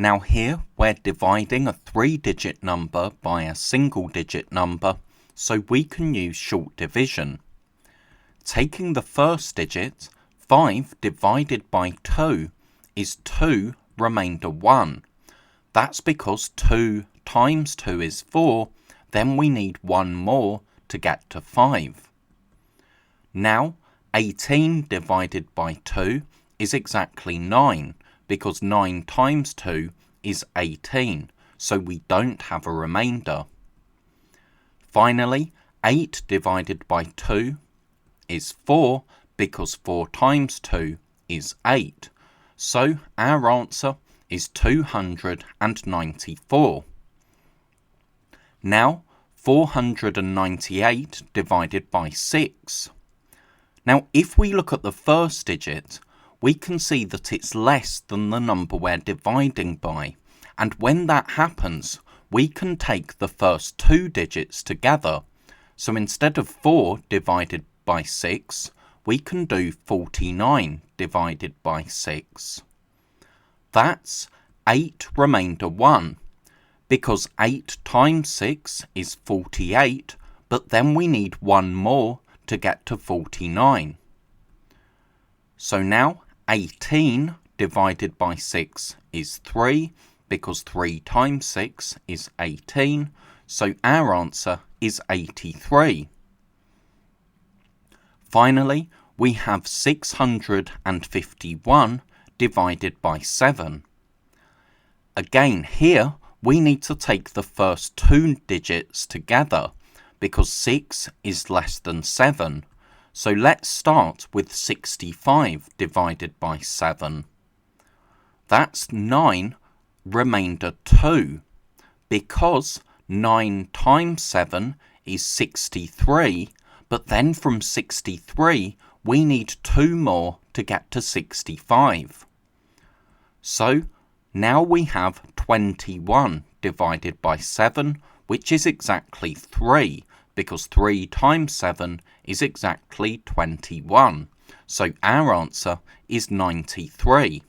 Now here we're dividing a 3-digit number by a single-digit number, so we can use short division. Taking the first digit, 5 divided by 2 is 2 remainder 1. That's because 2 times 2 is 4, then we need 1 more to get to 5. Now 18 divided by 2 is exactly 9, because 9 times 2 is 18, so we don't have a remainder. Finally, 8 divided by 2 is 4, because 4 times 2 is 8, so our answer is 294. Now 498 divided by 6. Now if we look at the first digit, we can see that it's less than the number we're dividing by, and when that happens, we can take the first 2 digits together. So instead of 4 divided by 6, we can do 49 divided by 6. That's 8 remainder 1, because 8 times 6 is 48, but then we need 1 more to get to 49. So now 18 divided by 6 is 3, because 3 times 6 is 18, so our answer is 83. Finally, we have 651 divided by 7. Again, here we need to take the first 2 digits together, because 6 is less than 7. So let's start with 65 divided by 7. That's 9 remainder 2, because 9 times 7 is 63, but then from 63 we need 2 more to get to 65. So now we have 21 divided by 7, which is exactly 3, because 3 times 7 is exactly 21. So our answer is 93.